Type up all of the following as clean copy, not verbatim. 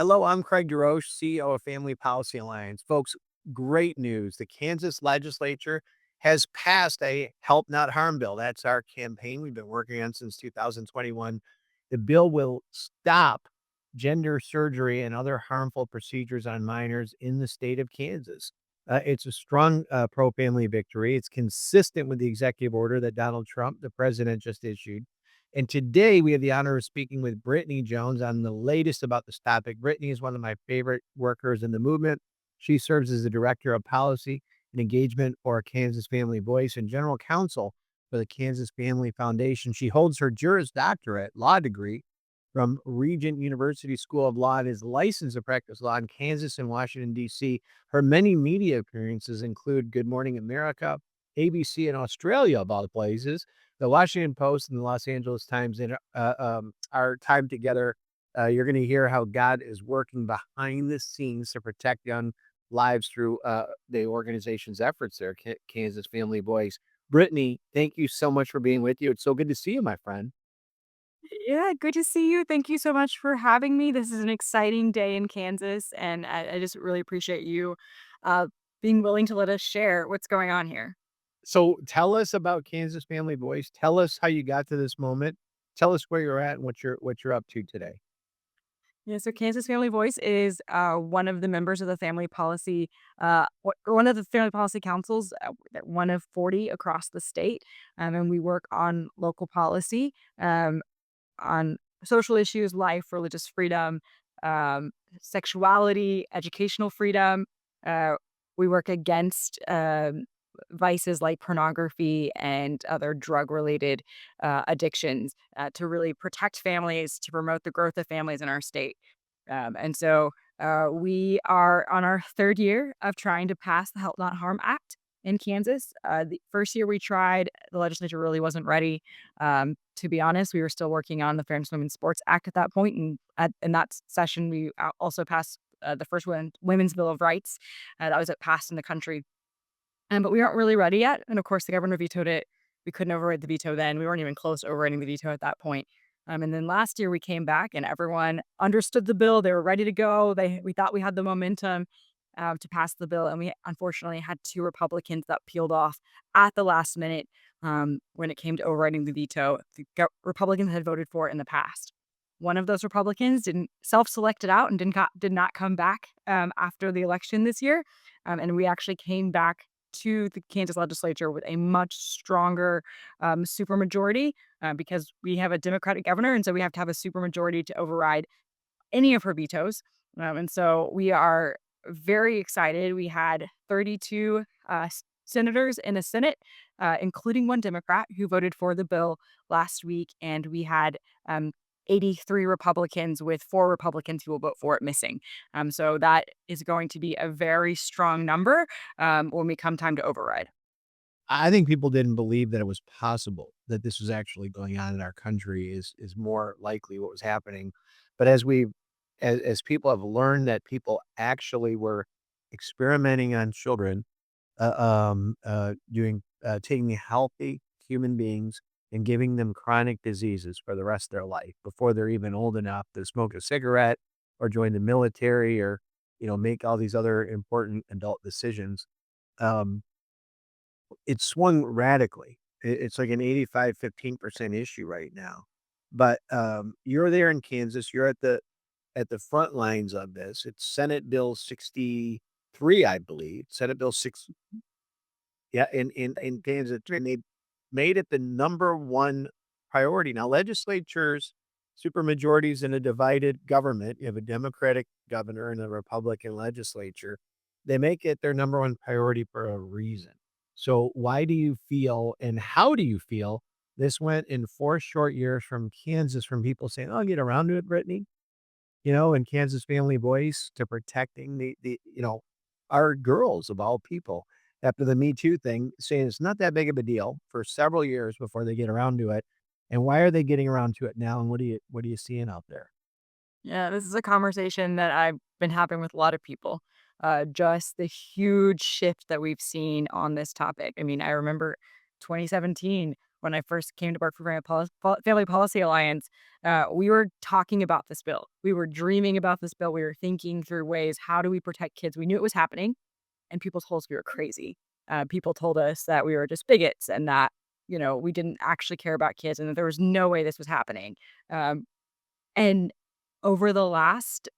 Hello, I'm Craig DeRoche, CEO of Family Policy Alliance. Folks, great news. The Kansas legislature has passed a Help Not Harm bill. That's our campaign we've been working on since 2021. The bill will stop gender surgery and other harmful procedures on minors in the state of Kansas. It's a strong pro family victory. It's consistent with the executive order that Donald Trump, the president, just issued. And today we have the honor of speaking with Brittany Jones on the latest about this topic. Brittany is one of my favorite workers in the movement. She serves as the director of policy and engagement for Kansas Family Voice and general counsel for the Kansas Family Foundation. She holds her Juris Doctorate law degree from Regent University School of Law and is licensed to practice law in Kansas and Washington, D.C. Her many media appearances include Good Morning America, ABC, and Australia, of all the places, the Washington Post and the Los Angeles Times. In our time together, you're going to hear how God is working behind the scenes to protect young lives through the organization's efforts there, Kansas Family Voice. Brittany, thank you so much for being with you. It's so good to see you, my friend. Yeah, good to see you. Thank you so much for having me. This is an exciting day in Kansas, and I just really appreciate you uh, being willing to let us share what's going on here. So tell us about Kansas Family Voice. Tell us how you got to this moment. Tell us where you're at and what you're up to today. Yeah, so Kansas Family Voice is one of the members of the family policy, one of the family policy councils, one of 40 across the state, and we work on local policy, on social issues, life, religious freedom, um, sexuality, educational freedom. Uh, we work against vices like pornography and other drug related addictions to really protect families, to promote the growth of families in our state. We are on our third year of trying to pass the Help Not Harm Act in Kansas. The first year we tried, the legislature really wasn't ready. To be honest, we were still working on the Fairness Women's Sports Act at that point, and in that session, we also passed the first Women's Bill of Rights that was passed in the country. But we aren't really ready yet. And of course, the governor vetoed it. We couldn't override the veto then. We weren't even close to overriding the veto at that point. And then last year we came back and everyone understood the bill. They were ready to go. We thought we had the momentum to pass the bill, and we unfortunately had two Republicans that peeled off at the last minute when it came to overriding the veto. Republicans had voted for it in the past. One of those Republicans didn't self-select it out and did not come back after the election this year, and we actually came back to the Kansas legislature with a much stronger supermajority because we have a Democratic governor, and so we have to have a supermajority to override any of her vetoes. And so we are very excited. We had 32 senators in the Senate, including one Democrat who voted for the bill last week. And we had 83 Republicans with four Republicans who will vote for it missing. So that is going to be a very strong number when we come time to override. I think people didn't believe that it was possible that this was actually going on in our country is more likely what was happening. But as people have learned that people actually were experimenting on children, doing taking healthy human beings and giving them chronic diseases for the rest of their life before they're even old enough to smoke a cigarette or join the military or make all these other important adult decisions. Um, it swung radically. It's like an 85-15% issue right now. But, you're there in Kansas, you're at the front lines of this. It's Senate Bill 63, I believe, Senate Bill 6, yeah, in Kansas, and they made it the number 1 priority. Now, legislatures, supermajorities in a divided government, you have a Democratic governor and a Republican legislature, they make it their number 1 priority for a reason. So, why do you feel and how do you feel this went in 4 short years from Kansas, from people saying, "I'll get around to it, Brittany," and Kansas Family Voice to protecting our girls of all people after the Me Too thing, saying it's not that big of a deal for several years before they get around to it. And why are they getting around to it now? And what are you seeing out there? Yeah, this is a conversation that I've been having with a lot of people. Just the huge shift that we've seen on this topic. I mean, I remember 2017 when I first came to work for Family Policy Alliance, we were talking about this bill. We were dreaming about this bill. We were thinking through ways, how do we protect kids? We knew it was happening, and people told us we were crazy. People told us that we were just bigots and that, we didn't actually care about kids and that there was no way this was happening. Um, and over the last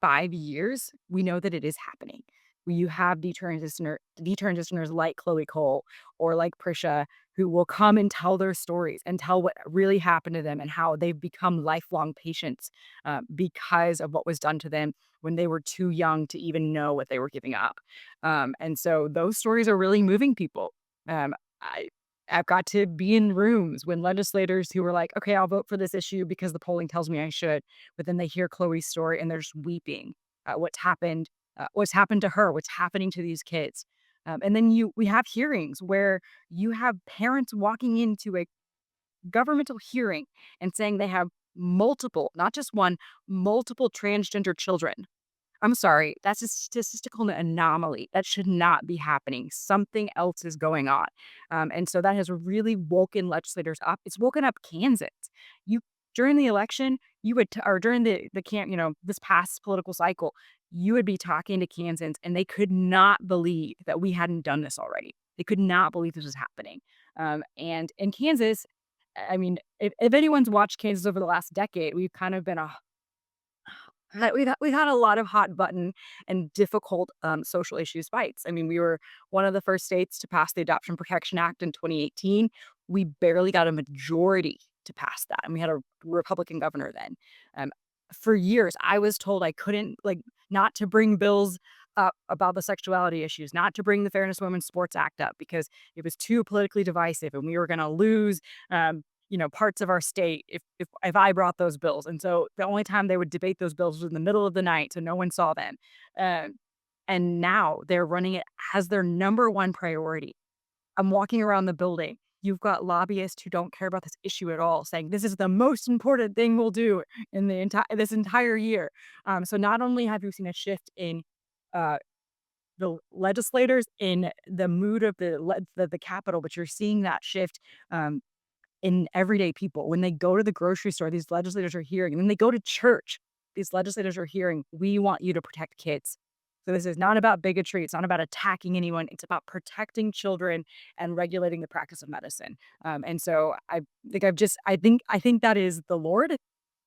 5 years, we know that it is happening. Where you have detransitioners like Chloe Cole or like Prisha who will come and tell their stories and tell what really happened to them and how they've become lifelong patients, because of what was done to them when they were too young to even know what they were giving up. And so those stories are really moving people. Um, I I've got to be in rooms when legislators who were like, "Okay, I'll vote for this issue because the polling tells me I should," but then they hear Chloe's story and they're just weeping at what's happened to her, what's happening to these kids. And then we have hearings where you have parents walking into a governmental hearing and saying they have multiple, not just one, multiple transgender children. I'm sorry, that's a statistical anomaly. That should not be happening. Something else is going on. And so that has really woken legislators up. It's woken up Kansas. You During the election, you would or during the camp, this past political cycle, you would be talking to Kansans and they could not believe that we hadn't done this already. They could not believe this was happening. And in Kansas, I mean, if anyone's watched Kansas over the last decade, we've kind of been we've had a lot of hot button and difficult, social issues fights. I mean, we were one of the first states to pass the Adoption Protection Act in 2018. We barely got a majority to pass that, and we had a Republican governor then. Um, for years, I was told I couldn't, not to bring bills up about the sexuality issues, not to bring the Fairness Women's Sports Act up because it was too politically divisive, and we were going to lose, parts of our state if I brought those bills. And so the only time they would debate those bills was in the middle of the night, so no one saw them. Um, and now they're running it as their number one priority. I'm walking around the building. You've got lobbyists who don't care about this issue at all, saying this is the most important thing we'll do in this entire year. So not only have you seen a shift in uh, the legislators in the mood of the Capitol, but you're seeing that shift. In everyday people. When they go to the grocery store, these legislators are hearing, and when they go to church, these legislators are hearing, we want you to protect kids. So this is not about bigotry. It's not about attacking anyone. It's about protecting children and regulating the practice of medicine. And so I think that is the Lord.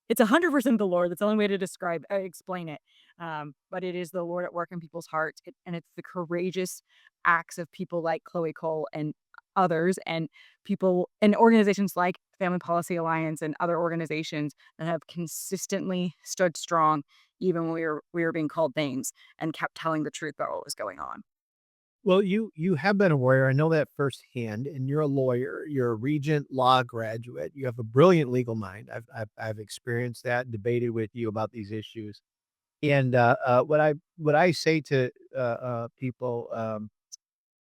It's 100% the Lord. That's the only way to explain it. But it is the Lord at work in people's hearts, and it's the courageous acts of people like Chloe Cole and others, and people and organizations like Family Policy Alliance and other organizations that have consistently stood strong, even when we were being called names and kept telling the truth about what was going on. Well, you have been aware, I know that firsthand, and you're a lawyer, you're a Regent Law graduate, you have a brilliant legal mind. I've experienced that, debated with you about these issues. And, what I say to, people,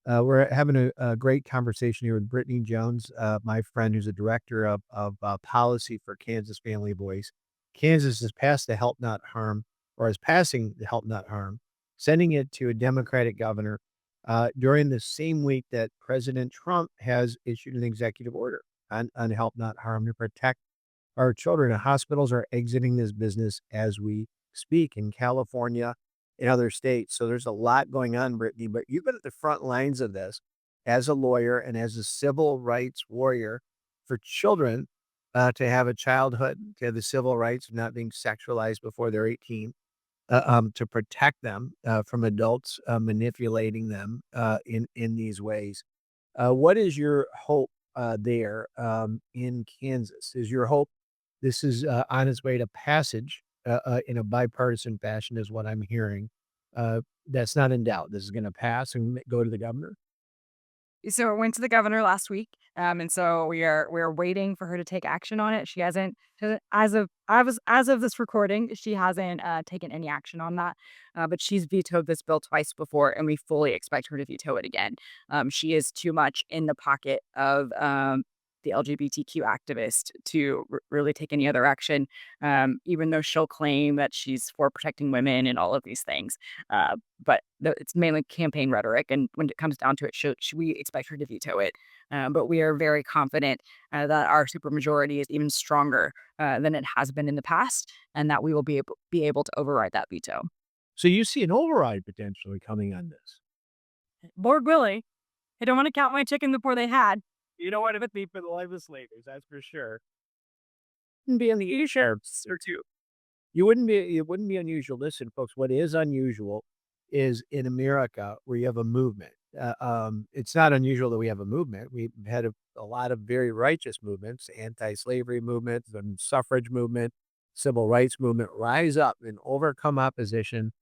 we're having a great conversation here with Brittany Jones, my friend who's a director of policy for Kansas Family Voice. Kansas has passed the Help Not Harm, or is passing the Help Not Harm, sending it to a Democratic governor during the same week that President Trump has issued an executive order on Help Not Harm to protect our children. And hospitals are exiting this business as we speak in California, in other states. So there's a lot going on, Brittany, but you've been at the front lines of this as a lawyer and as a civil rights warrior for children to have a childhood, to have the civil rights of not being sexualized before they're 18, to protect them from adults manipulating them in these ways. What is your hope there in Kansas? Is your hope this is on its way to passage in a bipartisan fashion, is what I'm hearing? That's not in doubt. This is going to pass and go to the governor. So it went to the governor last week, and so we're waiting for her to take action on it. As of this recording, she hasn't taken any action on that, but she's vetoed this bill twice before, and we fully expect her to veto it again. She is too much in the pocket of the LGBTQ activist to really take any other action, even though she'll claim that she's for protecting women and all of these things. But it's mainly campaign rhetoric. And when it comes down to it, we expect her to veto it. But we are very confident that our supermajority is even stronger than it has been in the past, and that we will be able to override that veto. So you see an override potentially coming on this. Lord willing, I don't want to count my chicken before they had. You know what? It would be for the legislators, that's for sure. Wouldn't be unusual, or two. You wouldn't be. It wouldn't be unusual. Listen, folks. What is unusual is in America where you have a movement. It's not unusual that we have a movement. We've had a lot of very righteous movements, anti-slavery movement, the suffrage movement, civil rights movement, rise up and overcome opposition.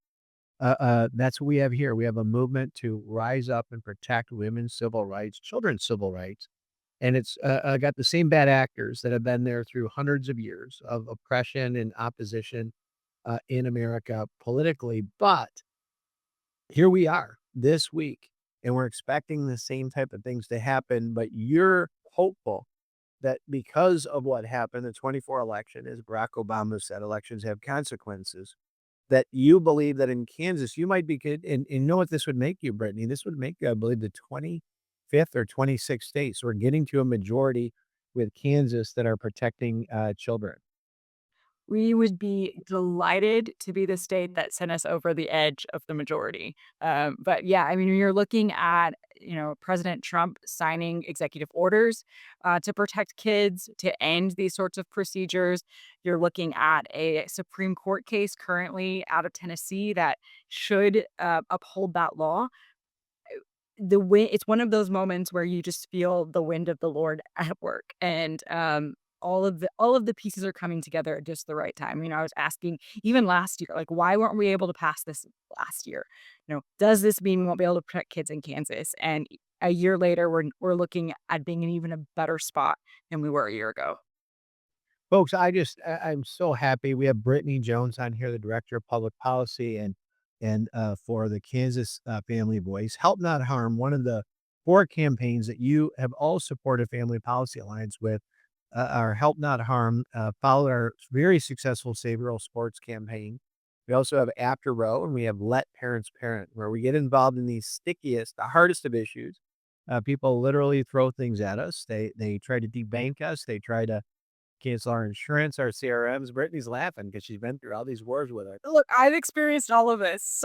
That's what we have here. We have a movement to rise up and protect women's civil rights, children's civil rights. And it's got the same bad actors that have been there through hundreds of years of oppression and opposition in America politically. But here we are this week, and we're expecting the same type of things to happen. But you're hopeful that because of what happened, the 24 election, as Barack Obama said, elections have consequences, that you believe that in Kansas, you might be good and you know what this would make you, Brittany? This would make you, I believe, the 25th or 26th state. So we're getting to a majority with Kansas that are protecting, children. We would be delighted to be the state that sent us over the edge of the majority. But yeah, I mean, when you're looking at, President Trump signing executive orders to protect kids, to end these sorts of procedures. You're looking at a Supreme Court case currently out of Tennessee that should uphold that law. It's one of those moments where you just feel the wind of the Lord at work, and all of the pieces are coming together at just the right time. I was asking even last year, like, why weren't we able to pass this last year? Does this mean we won't be able to protect kids in Kansas? And a year later, we're looking at being in even a better spot than we were a year ago. Folks, I'm so happy. We have Brittany Jones on here, the director of public policy and for the Kansas Family Voice. Help Not Harm, one of the 4 campaigns that you have all supported Family Policy Alliance with, our Help Not Harm, followed our very successful Save Rural Sports campaign. We also have After Row, and we have Let Parents Parent, where we get involved in the stickiest, the hardest of issues. People literally throw things at us. They try to debank us. They try to cancel our insurance, our CRMs. Brittany's laughing because she's been through all these wars with us. Look, I've experienced all of this.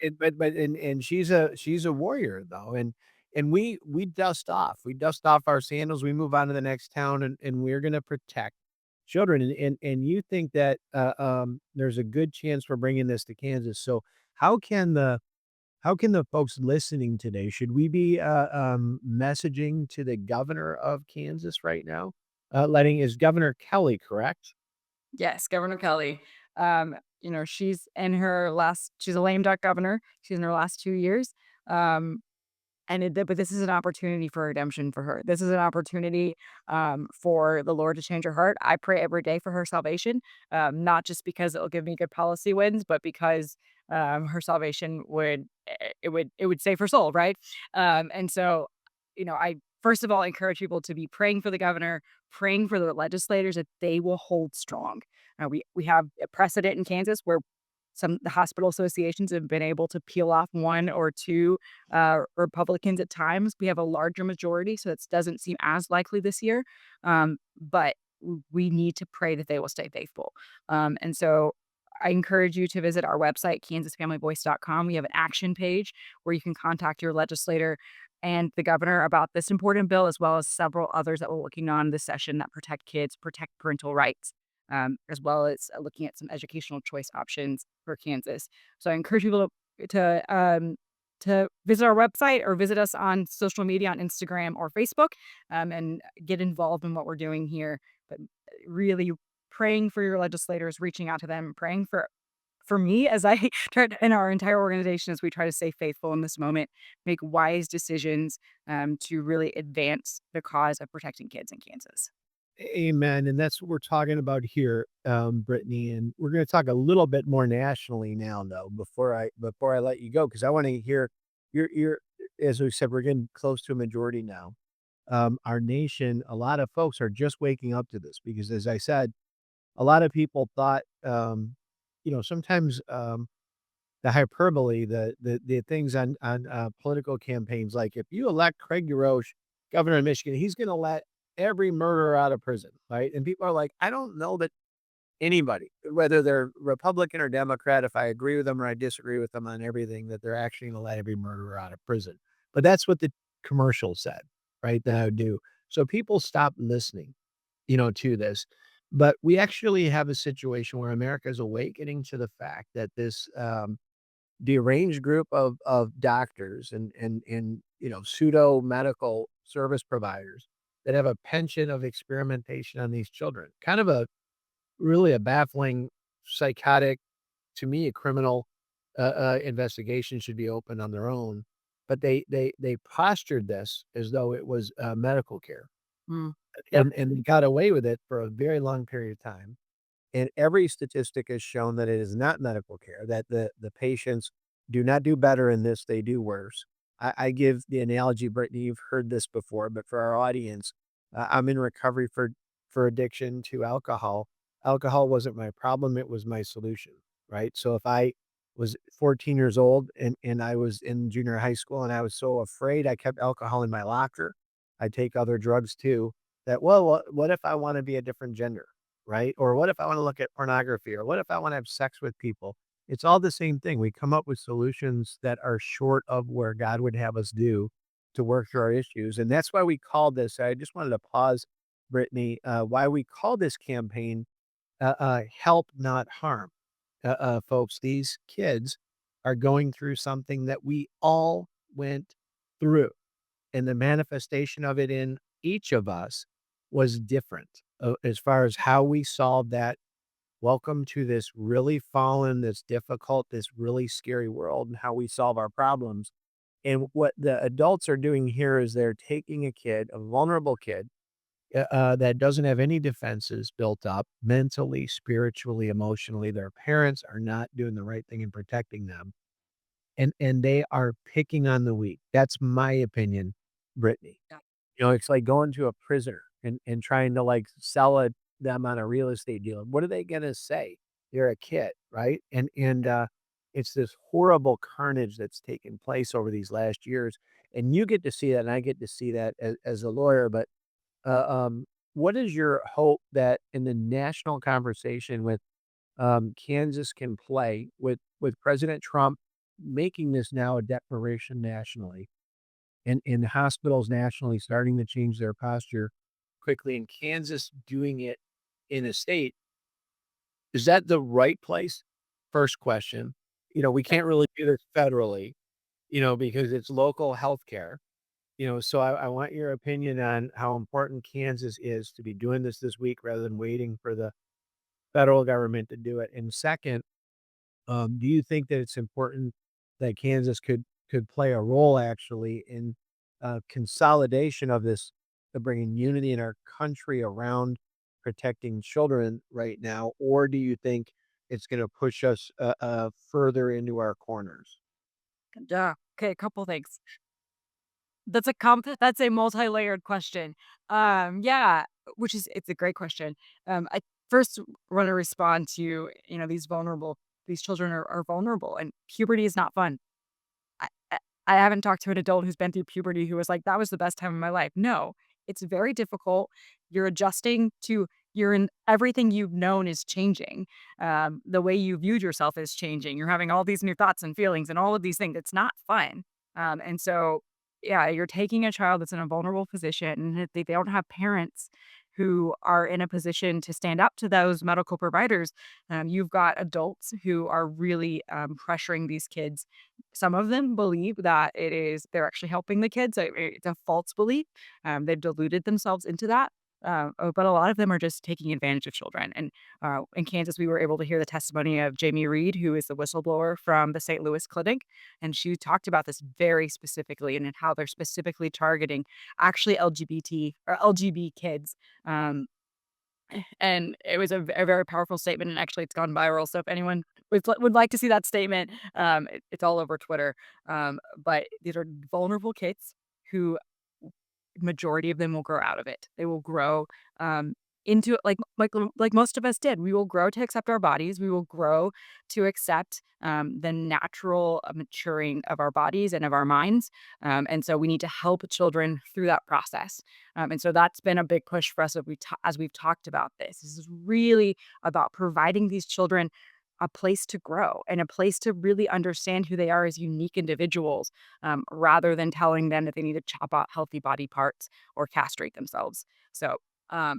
And she's a warrior though, and we dust off. We dust off our sandals, we move on to the next town, and we're gonna protect children, and you think that, there's a good chance for bringing this to Kansas. So how can the how can the folks listening today should we be, messaging to the governor of Kansas right now? Letting is Governor Kelly, correct? Yes, Governor Kelly. She's a lame duck governor. She's in her last 2 years. Um, but this is an opportunity for redemption for her. This is an opportunity for the Lord to change her heart. I pray every day for her salvation, not just because it'll give me good policy wins, but because her salvation would save her soul, right? And so, I first of all encourage people to be praying for the governor, praying for the legislators that they will hold strong. We have a precedent in Kansas where the hospital associations have been able to peel off 1 or 2 Republicans at times. We have a larger majority, so it doesn't seem as likely this year. But we need to pray that they will stay faithful. And so I encourage you to visit our website, kansasfamilyvoice.com. We have an action page where you can contact your legislator and the governor about this important bill, as well as several others that we're working on this session that protect kids, protect parental rights, as well as looking at some educational choice options for Kansas. So I encourage people to visit our website or visit us on social media on Instagram or Facebook, and get involved in what we're doing here. But really praying for your legislators, reaching out to them, praying for me as I try to, in our entire organization, as we try to stay faithful in this moment, make wise decisions to really advance the cause of protecting kids in Kansas. Amen, and that's what we're talking about here, Brittany, and we're gonna talk a little bit more nationally now, though, before I let you go, because I wanna hear your as we said, we're getting close to a majority now. our nation, a lot of folks are just waking up to this because, as I said, a lot of people thought, sometimes the hyperbole, the things on political campaigns, like if you elect Craig DeRoche, governor of Michigan, he's going to let every murderer out of prison, right? And people are like, I don't know that anybody, whether they're Republican or Democrat, if I agree with them or I disagree with them on everything, that they're actually gonna let every murderer out of prison. But that's what the commercial said, right? That I would do. So people stopped listening, to this. But we actually have a situation where America is awakening to the fact that this deranged group of doctors and pseudo medical service providers that have a penchant of experimentation on these children, kind of a really a baffling, psychotic, to me, a criminal, investigation should be opened on their own, but they postured this as though it was, medical care, Mm. Yep. and they got away with it for a very long period of time. And every statistic has shown that it is not medical care, that the patients do not do better in this, they do worse. I give the analogy, Brittany, you've heard this before, but for our audience, I'm in recovery for addiction to alcohol. Alcohol wasn't my problem, it was my solution, right? So if I was 14 years old and I was in junior high school and I was so afraid I kept alcohol in my locker, I take other drugs too, that, well, what if I want to be a different gender? Right? Or what if I wanna look at pornography? Or what if I wanna have sex with people? It's all the same thing. We come up with solutions that are short of where God would have us do to work through our issues, and that's why we call this, I just wanted to pause, Brittany, why we call this campaign, "Help Not Harm." Folks, these kids are going through something that we all went through, and the manifestation of it in each of us was different, as far as how we solved that. Welcome to this really fallen, this difficult, this really scary world, and how we solve our problems. And what the adults are doing here is they're taking a kid, a vulnerable kid, that doesn't have any defenses built up mentally, spiritually, emotionally. Their parents are not doing the right thing in protecting them, and they are picking on the weak. That's my opinion, Brittany. Yeah. It's like going to a prisoner and trying to, like, sell them on a real estate deal. What are they gonna say? You're a kid, right? It's this horrible carnage that's taken place over these last years, and you get to see that, and I get to see that as a lawyer, but, uh, um, what is your hope that in the national conversation with, Kansas can play with President Trump making this now a declaration nationally? And hospitals nationally starting to change their posture quickly, and Kansas doing it in a state. Is that the right place? First question. We can't really do this federally, because it's local healthcare. So I want your opinion on how important Kansas is to be doing this week rather than waiting for the federal government to do it. And second, do you think that it's important that Kansas could play a role actually in consolidation of this, bringing unity in our country around protecting children right now, or do you think it's going to push us further into our corners? Yeah. Okay, a couple things. That's a multi-layered question. Yeah, which is it's a great question. I first want to respond to, these children are vulnerable and puberty is not fun. I I I haven't talked to an adult who's been through puberty who was like, "That was the best time of my life." No, it's very difficult. You're adjusting to you're in everything you've known is changing. The way you viewed yourself is changing. You're having all these new thoughts and feelings and all of these things. It's not fun. And so, yeah, you're taking a child that's in a vulnerable position and they don't have parents who are in a position to stand up to those medical providers. You've got adults who are really pressuring these kids. Some of them believe that they're actually helping the kids. It's a false belief. They've deluded themselves into that. But a lot of them are just taking advantage of children. And in Kansas, we were able to hear the testimony of Jamie Reed, who is the whistleblower from the St. Louis clinic. And she talked about this very specifically and in how they're specifically targeting actually LGBT or LGB kids. Um, and it was a very powerful statement. And actually, it's gone viral. So if anyone would like to see that statement, it's all over Twitter. But these are vulnerable kids who majority of them will grow out of it. They will grow um, into it like most of us did. We will grow to accept our bodies. We will grow to accept the natural maturing of our bodies and of our minds. And so we need to help children through that process. And so that's been a big push for us as we've talked about this. This is really about providing these children a place to grow and a place to really understand who they are as unique individuals, rather than telling them that they need to chop out healthy body parts or castrate themselves. So um,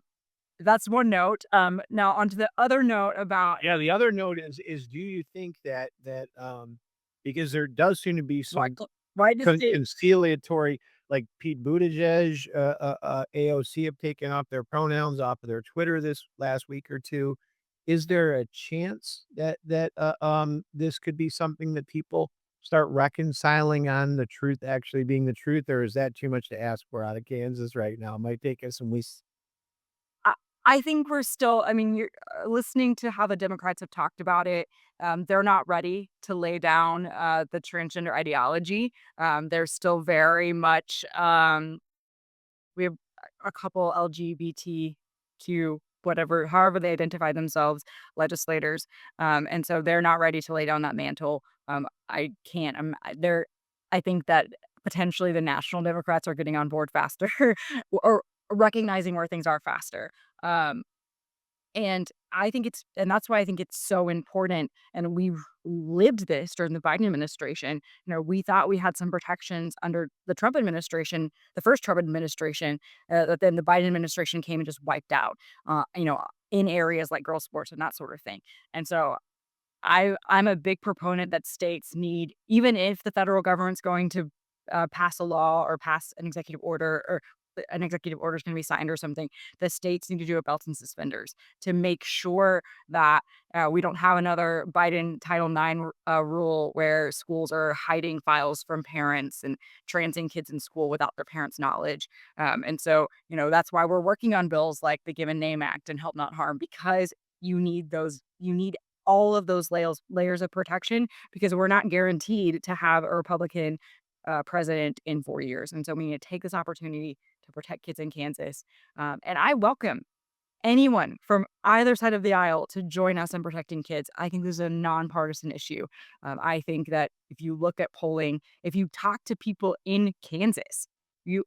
that's one note. Now onto the other note about Yeah, the other note is do you think because there does seem to be why some why the state. conciliatory, like Pete Buttigieg, AOC have taken off their pronouns off of their Twitter this last week or 2. Is there a chance that this could be something that people start reconciling on the truth actually being the truth, or is that too much to ask for out of Kansas right now? It might take us some weeks. I I think we're still. I mean, you're listening to how the Democrats have talked about it. They're not ready to lay down the transgender ideology. They're still very much. We have a couple LGBTQ, whatever, however they identify themselves, legislators, and so they're not ready to lay down that mantle. I can't. They're. I think that potentially the national Democrats are getting on board faster, or recognizing where things are faster. Um, and that's why I think it's so important, and we've lived this during the Biden administration. We thought we had some protections under the Trump administration, the first Trump administration, that then the Biden administration came and just wiped out, in areas like girls' sports and that sort of thing. And so I'm a big proponent that states need, even if the federal government's going to pass a law or pass an executive order, or an executive order is going to be signed or something, the states need to do a belts and suspenders to make sure that we don't have another Biden Title IX rule where schools are hiding files from parents and transing kids in school without their parents' knowledge. And so, that's why we're working on bills like the Given Name Act and Help Not Harm, because you need all of those layers of protection, because we're not guaranteed to have a Republican president in 4 years. And so we need to take this opportunity to protect kids in Kansas. And I welcome anyone from either side of the aisle to join us in protecting kids. I think this is a nonpartisan issue. I think that if you look at polling, if you talk to people in Kansas,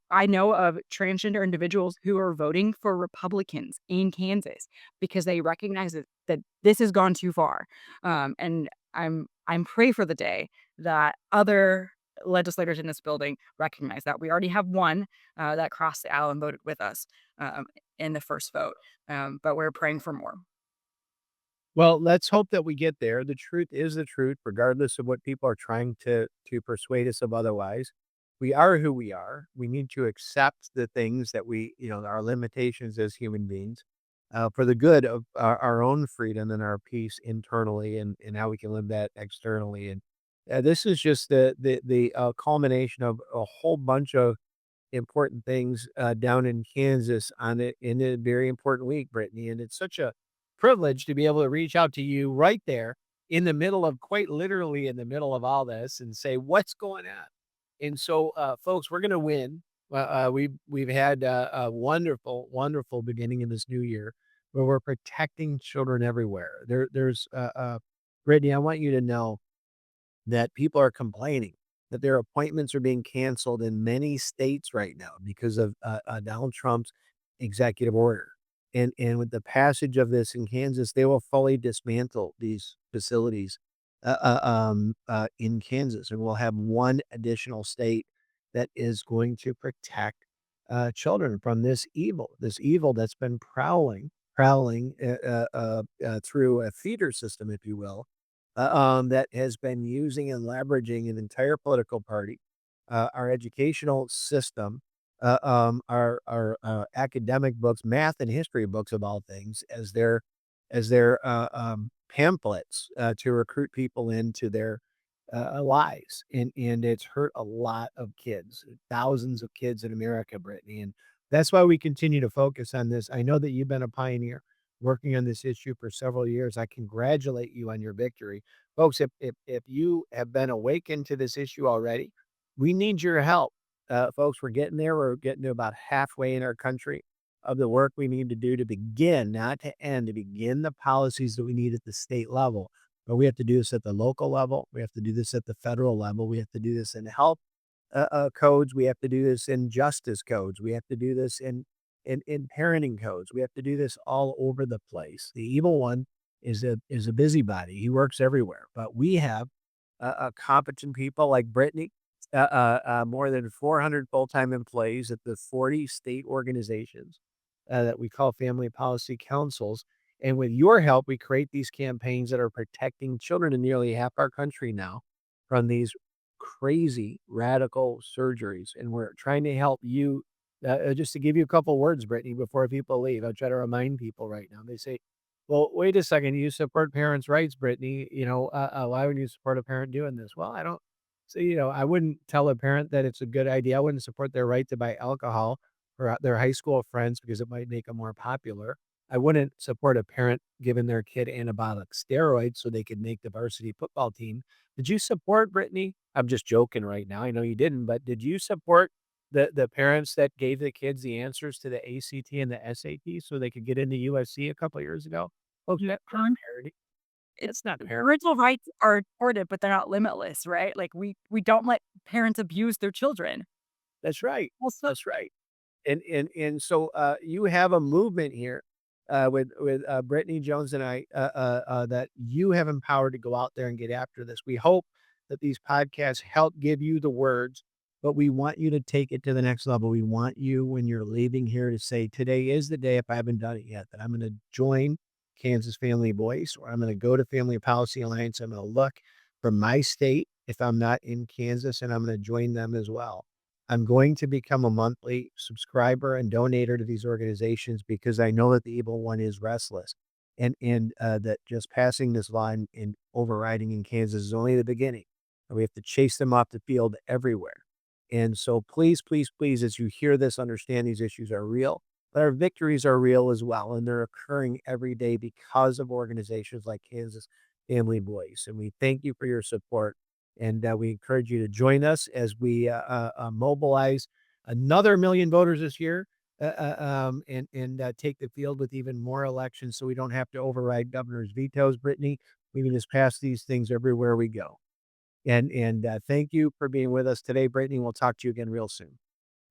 I know of transgender individuals who are voting for Republicans in Kansas because they recognize that this has gone too far. And I'm pray for the day that other legislators in this building recognize that. We already have one that crossed the aisle and voted with us in the first vote, but we're praying for more. Well, let's hope that we get there. The truth is the truth, regardless of what people are trying to persuade us of otherwise. We are who we are. We need to accept the things that our limitations as human beings, for the good of our own freedom and our peace internally, and how we can live that externally. And this is just the culmination of a whole bunch of important things, down in Kansas in a very important week, Brittany, and it's such a privilege to be able to reach out to you right there in the middle of quite literally in the middle of all this and say, "What's going on?" And so, folks, we're gonna win. We've had a wonderful, wonderful beginning in this new year where we're protecting children everywhere. Brittany, I want you to know that people are complaining that their appointments are being canceled in many states right now because of Donald Trump's executive order. And with the passage of this in Kansas, they will fully dismantle these facilities in Kansas, and we'll have one additional state that is going to protect children from this evil that's been prowling through a feeder system, if you will, that has been using and leveraging an entire political party, our educational system, our academic books, math and history books of all things, as their pamphlets to recruit people into their lives, and it's hurt a lot of kids, thousands of kids in America, Brittany, and that's why we continue to focus on this. I know that you've been a pioneer working on this issue for several years. I congratulate you on your victory. Folks, if you have been awakened to this issue already, we need your help. Folks, we're getting there. We're getting to about halfway in our country of the work we need to do to begin, not to end, to begin the policies that we need at the state level. But we have to do this at the local level. We have to do this at the federal level. We have to do this in health codes. We have to do this in justice codes. We have to do this in parenting codes. We have to do this all over the place. The evil one is a busybody. He works everywhere. But we have competent people like Brittany, more than 400 full-time employees at the 40 state organizations that we call family policy councils. And with your help, we create these campaigns that are protecting children in nearly half our country now from these crazy radical surgeries. And we're trying to help you. Just to give you a couple words, Brittany, before people leave, I'll try to remind people right now. They say, well, wait a second. You support parents' rights, Brittany. Why would you support a parent doing this? Well, I don't. So, I wouldn't tell a parent that it's a good idea. I wouldn't support their right to buy alcohol for their high school friends because it might make them more popular. I wouldn't support a parent giving their kid anabolic steroids so they could make the varsity football team. Did you support Brittany? I'm just joking right now. I know you didn't, but did you support the parents that gave the kids the answers to the ACT and the SAT so they could get into USC a couple years ago? Folks, that's not parity. It's That's not parent. parental rights are important, but they're not limitless, right? Like, we don't let parents abuse their children. That's right. Also, That's right. And so, you have a movement here, with Brittany Jones and I, that you have empowered to go out there and get after this. We hope that these podcasts help give you the words, but we want you to take it to the next level. We want you, when you're leaving here, to say, "Today is the day, if I haven't done it yet, that I'm gonna join Kansas Family Voice, or I'm gonna go to Family Policy Alliance. I'm gonna look for my state if I'm not in Kansas, and I'm gonna join them as well." I'm going to become a monthly subscriber and donator to these organizations because I know that the evil one is restless, and that just passing this law and overriding in Kansas is only the beginning, and we have to chase them off the field everywhere. And so please, please, please, as you hear this, understand these issues are real, but our victories are real as well, and they're occurring every day because of organizations like Kansas Family Voice. And we thank you for your support. And we encourage you to join us as we mobilize another million voters this year, and take the field with even more elections so we don't have to override governor's vetoes, Brittany. We can just pass these things everywhere we go. And thank you for being with us today, Brittany. We'll talk to you again real soon.